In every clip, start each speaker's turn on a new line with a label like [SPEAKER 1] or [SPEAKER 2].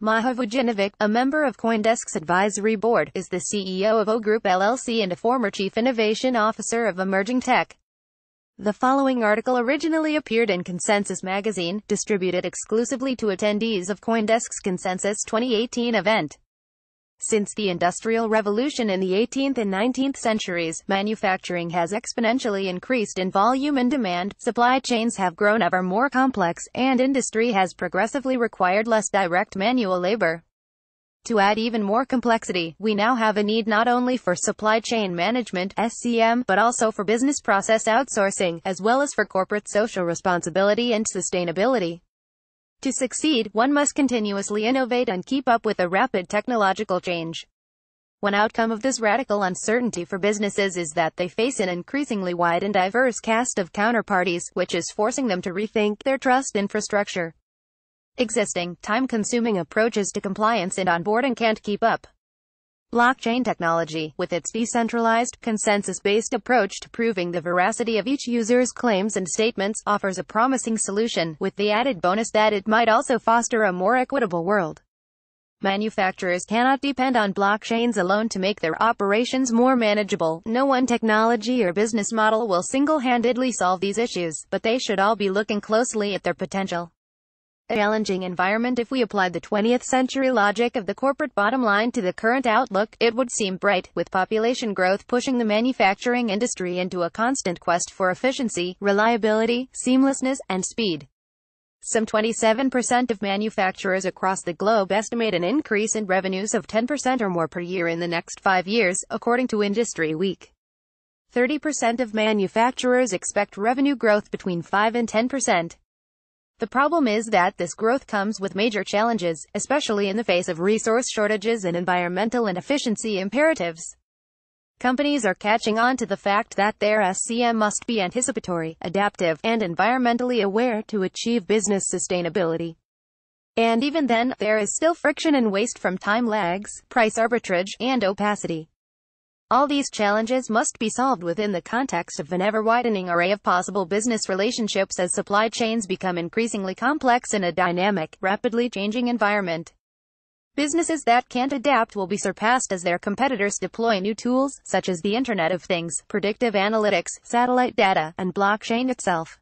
[SPEAKER 1] Maha Vujinovic, a member of CoinDesk's advisory board, is the CEO of O Group LLC and a former Chief Innovation Officer of Emerging Tech. The following article originally appeared in Consensus magazine, distributed exclusively to attendees of CoinDesk's Consensus 2018 event. Since the Industrial Revolution in the 18th and 19th centuries, manufacturing has exponentially increased in volume and demand, supply chains have grown ever more complex, and industry has progressively required less direct manual labor. To add even more complexity, we now have a need not only for supply chain management (SCM), but also for business process outsourcing, as well as for corporate social responsibility and sustainability. To succeed, one must continuously innovate and keep up with the rapid technological change. One outcome of this radical uncertainty for businesses is that they face an increasingly wide and diverse cast of counterparties, which is forcing them to rethink their trust infrastructure. Existing, time-consuming approaches to compliance and onboarding can't keep up. Blockchain technology, with its decentralized, consensus-based approach to proving the veracity of each user's claims and statements, offers a promising solution, with the added bonus that it might also foster a more equitable world. Manufacturers cannot depend on blockchains alone to make their operations more manageable. No one technology or business model will single-handedly solve these issues, but they should all be looking closely at their potential. A challenging environment. If we applied the 20th century logic of the corporate bottom line to the current outlook, it would seem bright, with population growth pushing the manufacturing industry into a constant quest for efficiency, reliability, seamlessness, and speed. Some 27% of manufacturers across the globe estimate an increase in revenues of 10% or more per year in the next 5 years, according to Industry Week. 30% of manufacturers expect revenue growth between 5 and 10%. The problem is that this growth comes with major challenges, especially in the face of resource shortages and environmental and efficiency imperatives. Companies are catching on to the fact that their SCM must be anticipatory, adaptive, and environmentally aware to achieve business sustainability. And even then, there is still friction and waste from time lags, price arbitrage, and opacity. All these challenges must be solved within the context of an ever-widening array of possible business relationships as supply chains become increasingly complex in a dynamic, rapidly changing environment. Businesses that can't adapt will be surpassed as their competitors deploy new tools, such as the Internet of Things, predictive analytics, satellite data, and blockchain itself.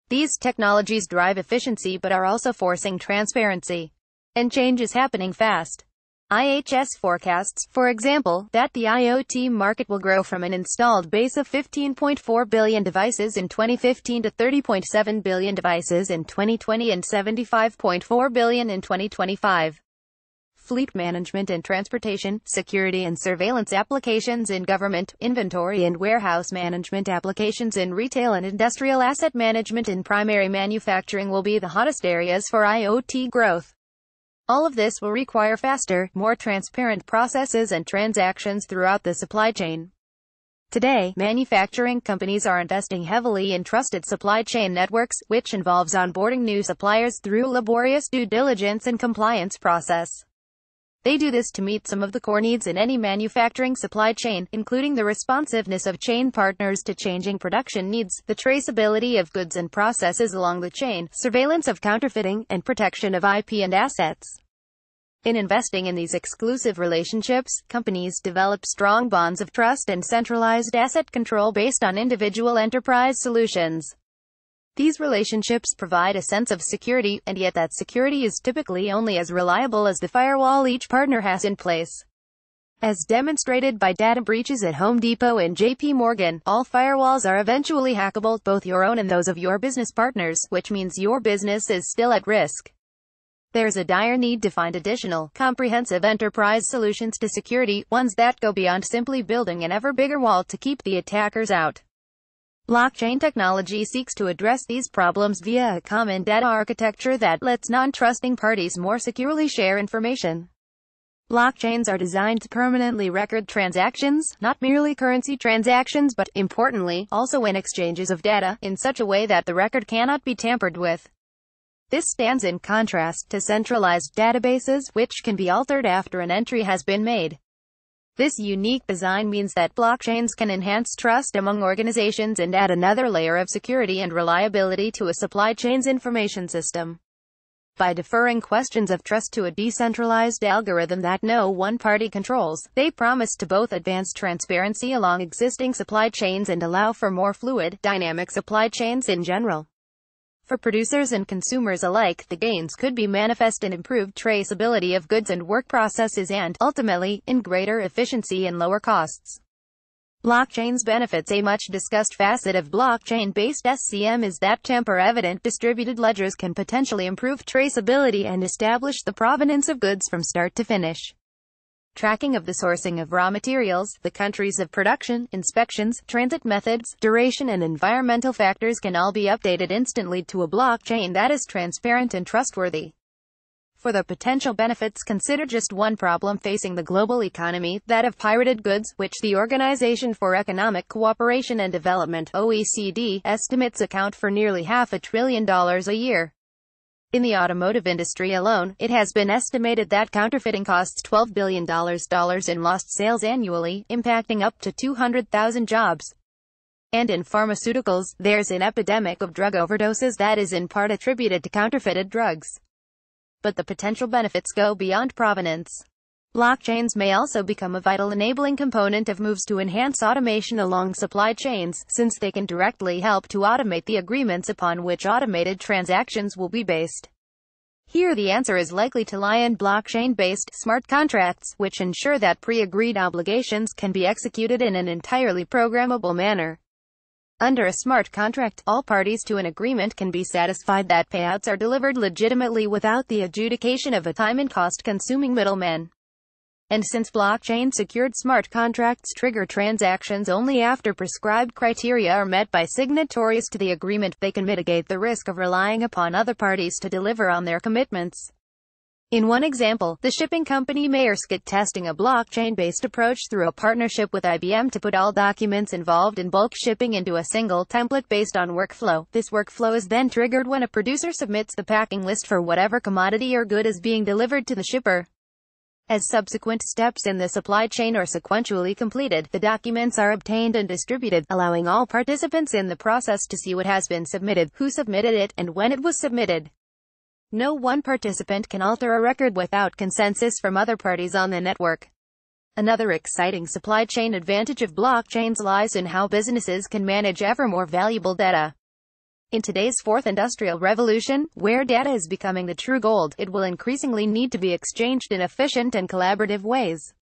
[SPEAKER 1] These technologies drive efficiency but are also forcing transparency. And change is happening fast. IHS forecasts, for example, that the IoT market will grow from an installed base of 15.4 billion devices in 2015 to 30.7 billion devices in 2020 and 75.4 billion in 2025. Fleet management and transportation, security and surveillance applications in government, inventory and warehouse management applications in retail, and industrial asset management in primary manufacturing will be the hottest areas for IoT growth. All of this will require faster, more transparent processes and transactions throughout the supply chain. Today, manufacturing companies are investing heavily in trusted supply chain networks, which involves onboarding new suppliers through laborious due diligence and compliance process. They do this to meet some of the core needs in any manufacturing supply chain, including the responsiveness of chain partners to changing production needs, the traceability of goods and processes along the chain, surveillance of counterfeiting, and protection of IP and assets. In investing in these exclusive relationships, companies develop strong bonds of trust and centralized asset control based on individual enterprise solutions. These relationships provide a sense of security, and yet that security is typically only as reliable as the firewall each partner has in place. As demonstrated by data breaches at Home Depot and JP Morgan, all firewalls are eventually hackable, both your own and those of your business partners, which means your business is still at risk. There's a dire need to find additional, comprehensive enterprise solutions to security, ones that go beyond simply building an ever bigger wall to keep the attackers out. Blockchain technology seeks to address these problems via a common data architecture that lets non-trusting parties more securely share information. Blockchains are designed to permanently record transactions, not merely currency transactions but, importantly, also in exchanges of data, in such a way that the record cannot be tampered with. This stands in contrast to centralized databases, which can be altered after an entry has been made. This unique design means that blockchains can enhance trust among organizations and add another layer of security and reliability to a supply chain's information system. By deferring questions of trust to a decentralized algorithm that no one party controls, they promise to both advance transparency along existing supply chains and allow for more fluid, dynamic supply chains in general. For producers and consumers alike, the gains could be manifest in improved traceability of goods and work processes and, ultimately, in greater efficiency and lower costs. Blockchain's benefits. A much-discussed facet of blockchain-based SCM is that tamper-evident distributed ledgers can potentially improve traceability and establish the provenance of goods from start to finish. Tracking of the sourcing of raw materials, the countries of production, inspections, transit methods, duration and environmental factors can all be updated instantly to a blockchain that is transparent and trustworthy. For the potential benefits, consider just one problem facing the global economy, that of pirated goods, which the Organization for Economic Cooperation and Development (OECD) estimates account for nearly $500 billion a year. In the automotive industry alone, it has been estimated that counterfeiting costs $12 billion in lost sales annually, impacting up to 200,000 jobs. And in pharmaceuticals, there's an epidemic of drug overdoses that is in part attributed to counterfeited drugs. But the potential benefits go beyond provenance. Blockchains may also become a vital enabling component of moves to enhance automation along supply chains, since they can directly help to automate the agreements upon which automated transactions will be based. Here the answer is likely to lie in blockchain-based smart contracts, which ensure that pre-agreed obligations can be executed in an entirely programmable manner. Under a smart contract, all parties to an agreement can be satisfied that payouts are delivered legitimately without the adjudication of a time and cost-consuming middleman. And since blockchain-secured smart contracts trigger transactions only after prescribed criteria are met by signatories to the agreement, they can mitigate the risk of relying upon other parties to deliver on their commitments. In one example, the shipping company Maersk is testing a blockchain-based approach through a partnership with IBM to put all documents involved in bulk shipping into a single template based on workflow. This workflow is then triggered when a producer submits the packing list for whatever commodity or good is being delivered to the shipper. As subsequent steps in the supply chain are sequentially completed, the documents are obtained and distributed, allowing all participants in the process to see what has been submitted, who submitted it, and when it was submitted. No one participant can alter a record without consensus from other parties on the network. Another exciting supply chain advantage of blockchains lies in how businesses can manage ever more valuable data. In today's fourth industrial revolution, where data is becoming the true gold, it will increasingly need to be exchanged in efficient and collaborative ways.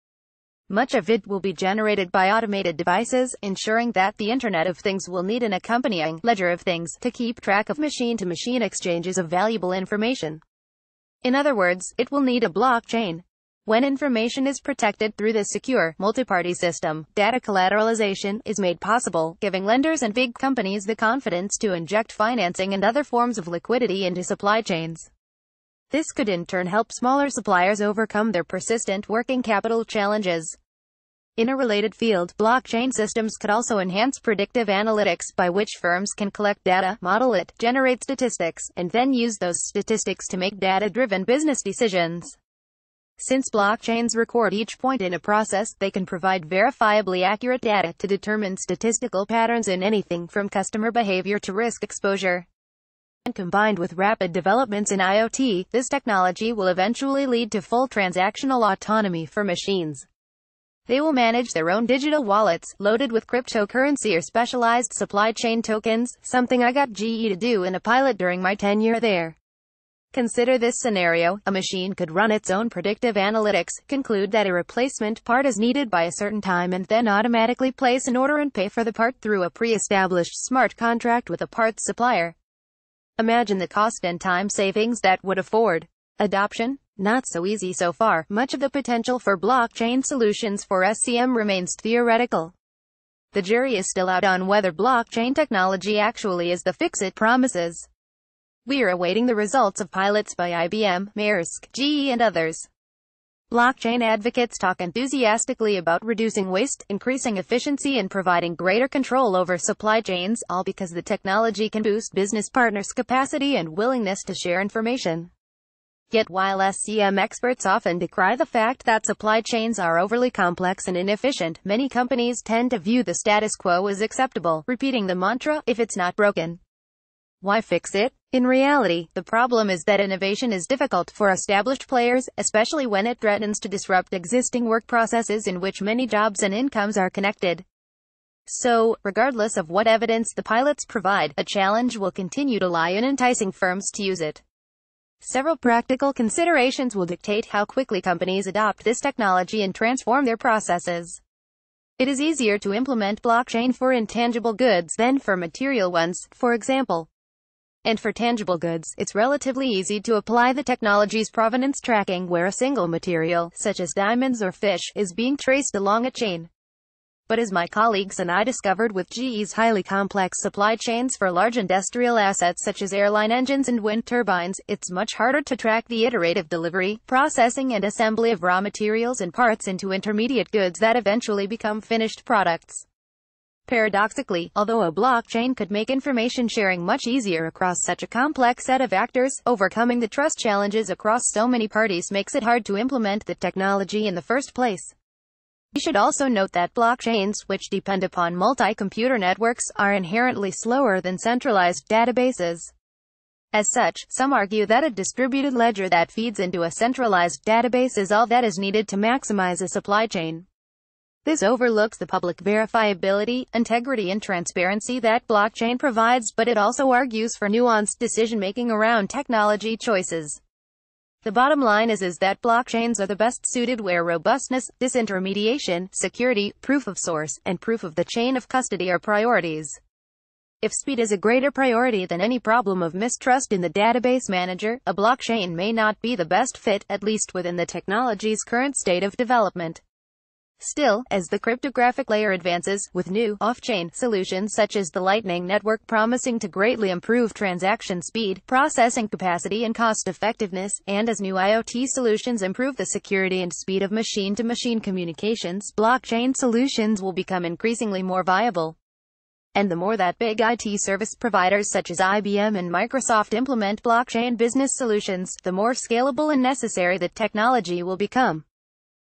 [SPEAKER 1] Much of it will be generated by automated devices, ensuring that the Internet of Things will need an accompanying ledger of things to keep track of machine-to-machine exchanges of valuable information. In other words, it will need a blockchain. When information is protected through this secure, multi-party system, data collateralization is made possible, giving lenders and big companies the confidence to inject financing and other forms of liquidity into supply chains. This could in turn help smaller suppliers overcome their persistent working capital challenges. In a related field, blockchain systems could also enhance predictive analytics, by which firms can collect data, model it, generate statistics, and then use those statistics to make data-driven business decisions. Since blockchains record each point in a process, they can provide verifiably accurate data to determine statistical patterns in anything from customer behavior to risk exposure. And combined with rapid developments in IoT, this technology will eventually lead to full transactional autonomy for machines. They will manage their own digital wallets, loaded with cryptocurrency or specialized supply chain tokens, something I got GE to do in a pilot during my tenure there. Consider this scenario: a machine could run its own predictive analytics, conclude that a replacement part is needed by a certain time, and then automatically place an order and pay for the part through a pre-established smart contract with a parts supplier. Imagine the cost and time savings that would afford. Adoption? Not so easy so far. Much of the potential for blockchain solutions for SCM remains theoretical. The jury is still out on whether blockchain technology actually is the fix it promises. We are awaiting the results of pilots by IBM, Maersk, GE and others. Blockchain advocates talk enthusiastically about reducing waste, increasing efficiency and providing greater control over supply chains, all because the technology can boost business partners' capacity and willingness to share information. Yet while SCM experts often decry the fact that supply chains are overly complex and inefficient, many companies tend to view the status quo as acceptable, repeating the mantra, "If it's not broken, Why fix it? In reality, the problem is that innovation is difficult for established players, especially when it threatens to disrupt existing work processes in which many jobs and incomes are connected. So, regardless of what evidence the pilots provide, a challenge will continue to lie in enticing firms to use it. Several practical considerations will dictate how quickly companies adopt this technology and transform their processes. It is easier to implement blockchain for intangible goods than for material ones, for example. And for tangible goods, it's relatively easy to apply the technology's provenance tracking where a single material, such as diamonds or fish, is being traced along a chain. But as my colleagues and I discovered with GE's highly complex supply chains for large industrial assets such as airline engines and wind turbines, it's much harder to track the iterative delivery, processing and assembly of raw materials and parts into intermediate goods that eventually become finished products. Paradoxically, although a blockchain could make information sharing much easier across such a complex set of actors, overcoming the trust challenges across so many parties makes it hard to implement the technology in the first place. We should also note that blockchains, which depend upon multi-computer networks, are inherently slower than centralized databases. As such, some argue that a distributed ledger that feeds into a centralized database is all that is needed to maximize a supply chain. This overlooks the public verifiability, integrity and transparency that blockchain provides, but it also argues for nuanced decision-making around technology choices. The bottom line is that blockchains are the best suited where robustness, disintermediation, security, proof of source, and proof of the chain of custody are priorities. If speed is a greater priority than any problem of mistrust in the database manager, a blockchain may not be the best fit, at least within the technology's current state of development. Still, as the cryptographic layer advances, with new, off-chain, solutions such as the Lightning Network promising to greatly improve transaction speed, processing capacity and cost-effectiveness, and as new IoT solutions improve the security and speed of machine-to-machine communications, blockchain solutions will become increasingly more viable. And the more that big IT service providers such as IBM and Microsoft implement blockchain business solutions, the more scalable and necessary the technology will become.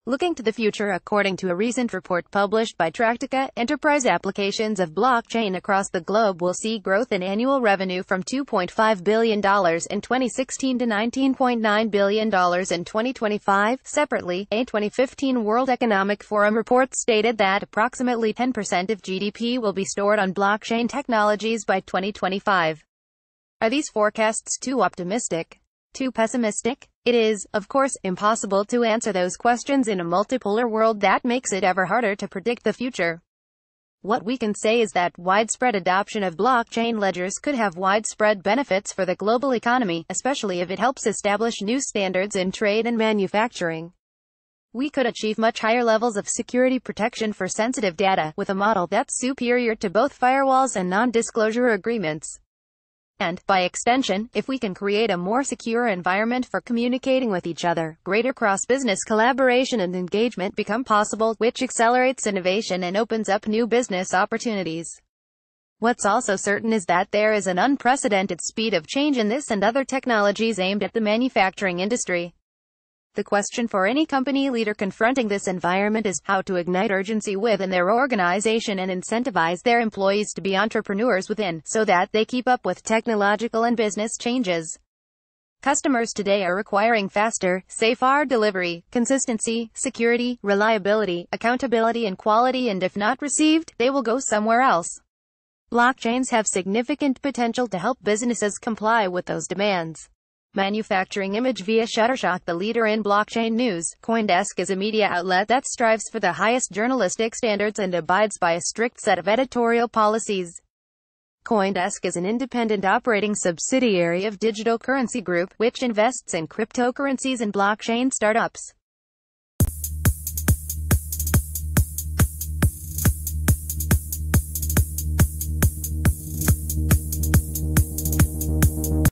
[SPEAKER 1] Looking to the future, according to a recent report published by Tractica, enterprise applications of blockchain across the globe will see growth in annual revenue from $2.5 billion in 2016 to $19.9 billion in 2025. Separately, a 2015 World Economic Forum report stated that approximately 10% of GDP will be stored on blockchain technologies by 2025. Are these forecasts too optimistic? Too pessimistic? It is, of course, impossible to answer those questions in a multipolar world that makes it ever harder to predict the future. What we can say is that widespread adoption of blockchain ledgers could have widespread benefits for the global economy, especially if it helps establish new standards in trade and manufacturing. We could achieve much higher levels of security protection for sensitive data, with a model that's superior to both firewalls and non-disclosure agreements. And, by extension, if we can create a more secure environment for communicating with each other, greater cross-business collaboration and engagement become possible, which accelerates innovation and opens up new business opportunities. What's also certain is that there is an unprecedented speed of change in this and other technologies aimed at the manufacturing industry. The question for any company leader confronting this environment is how to ignite urgency within their organization and incentivize their employees to be entrepreneurs within, so that they keep up with technological and business changes. Customers today are requiring faster, safer delivery, consistency, security, reliability, accountability and quality, and if not received, they will go somewhere else. Blockchains have significant potential to help businesses comply with those demands. Manufacturing image via Shutterstock. The leader in blockchain news, CoinDesk is a media outlet that strives for the highest journalistic standards and abides by a strict set of editorial policies. CoinDesk is an independent operating subsidiary of Digital Currency Group, which invests in cryptocurrencies and blockchain startups.